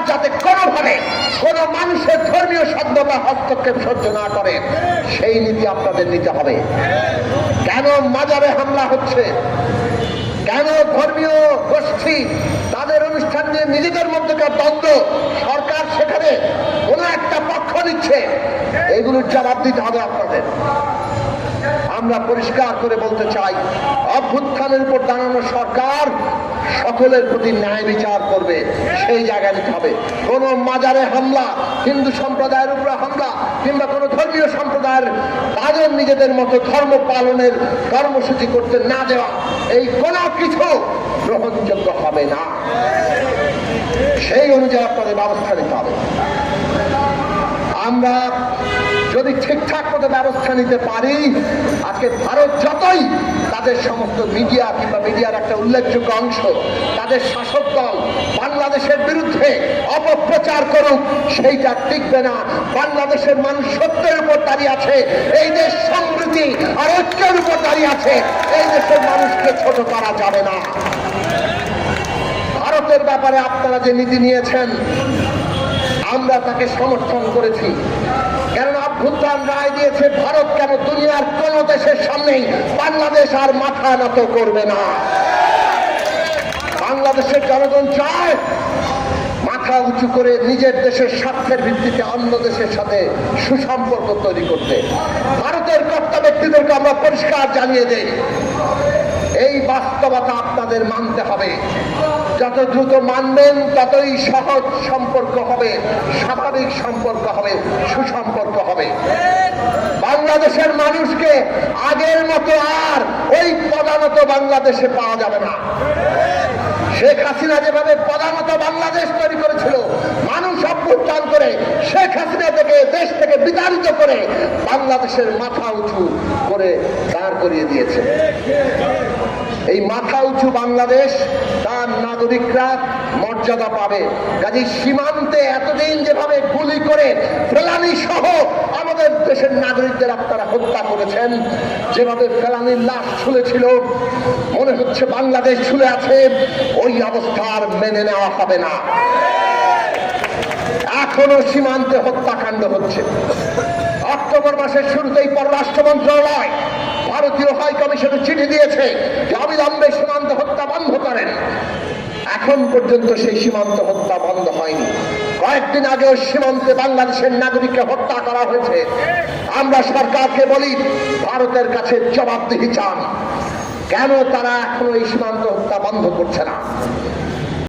যাতে কোনোভাবে কোনো মানুষের ধর্মীয় স্বাধীনতা হস্তক্ষেপ সহ্য না করে সেই নীতি আপনাদের নিতে হবে। কেন মাজারে হামলা হচ্ছে, কেন ধর্মীয় গোষ্ঠী তাদের অনুষ্ঠান নিয়ে নিজেদের মধ্যকার দ্বন্দ্ব, সরকার সেখানে কোনো একটা পক্ষ নিচ্ছে, এগুলোর জবাব দিতে হবে আপনাদের। আমরা পরিষ্কার করে বলতে চাই, অভ্যুত্থানের উপর দাঁড়ানো সরকার সকলের প্রতি ন্যায় বিচার করবে, সেই জায়গায় নিতে হবে। কোন মাজারে হামলা, হিন্দু সম্প্রদায়ের উপরে হামলা কিংবা কোন ধর্মীয় সম্প্রদায়ের তাদের নিজেদের মতো ধর্ম পালনের কর্মসূচি করতে না দেওয়া, এই কোনো কিছু গ্রহণযোগ্য হবে না। সেই অনুযায়ী আপনাদের ব্যবস্থা নিতে হবে। আমরা যদি ঠিকঠাক মতো ব্যবস্থা নিতে পারি, আজকে ভারত যতই তাদের সমস্ত মিডিয়া কিংবা মিডিয়ার একটা উল্লেখযোগ্য অংশ তাদের শাসক দল বাংলাদেশের বিরুদ্ধে অপপ্রচার করুক, সেইটা টিকবে না। বাংলাদেশের মানুষ সত্যের উপর দাঁড়িয়ে আছে, এই দেশ সমৃদ্ধি আর ঐক্যের উপর দাঁড়িয়ে আছে, এই দেশের মানুষকে ছোট করা যাবে না। ভারতের ব্যাপারে আপনারা যে নীতি নিয়েছেন আমরা তাকে সমর্থন করেছি, কেননা অভ্যুত্থান রায় দিয়েছে ভারত কেন দুনিয়ার কোন দেশের সামনেই বাংলাদেশ আর মাথা নত করবে না। বাংলাদেশের জনগণ চায় মাথা উঁচু করে নিজের দেশের স্বার্থের ভিত্তিতে অন্য দেশের সাথে সুসম্পর্ক তৈরি করতে। ভারতের কর্তা ব্যক্তিদেরকে আমরা পরিষ্কার জানিয়ে দেই, এই বাস্তবতা আপনাদের মানতে হবে। যত দ্রুত মানবেন ততই সহজ সম্পর্ক হবে, স্বাভাবিক সম্পর্ক হবে, সুসম্পর্ক হবে। বাংলাদেশের মানুষকে আগের মতো আর ওই প্রধানত বাংলাদেশে পাওয়া যাবে না। শেখ হাসিনা যেভাবে প্রধানত বাংলাদেশ তৈরি করেছিল, মানুষ অভ্যুত্থান করে শেখ হাসিনা থেকে দেশ থেকে বিতাড়িত করে বাংলাদেশের মাথা উঁচু করে দাঁড় করিয়ে দিয়েছে। এই মাথা উঁচু বাংলাদেশ, তার নাগরিকরা মর্যাদা পাবে। কাজে সীমান্তে এতদিন যেভাবে গুলি করে ফেলানি সহ আমাদের দেশের নাগরিকদের আপনারা হত্যা করেছেন, যেভাবে ফেলানির লাশ ঝুলেছিল, মনে হচ্ছে বাংলাদেশ ঝুলে আছে, ওই অবস্থা আর মেনে নেওয়া হবে না। এখনো সীমান্তে হত্যাকাণ্ড হচ্ছে। অক্টোবর মাসের শুরুতেই পররাষ্ট্র মন্ত্রণালয় ভারতীয় হাই কমিশনে চিঠি দিয়েছে যে অবিলম্বে সীমান্ত হত্যা বন্ধ করেন। এখন পর্যন্ত সেই সীমান্ত হত্যা বন্ধ হয়নি। কয়েকদিন আগেও সীমান্তে বাংলাদেশের নাগরিককে হত্যা করা হয়েছে। আমরা সরকারকে বলি, ভারতের কাছে জবাবদিহি চান, কেন তারা এখনো এই সীমান্ত হত্যা বন্ধ করছে না।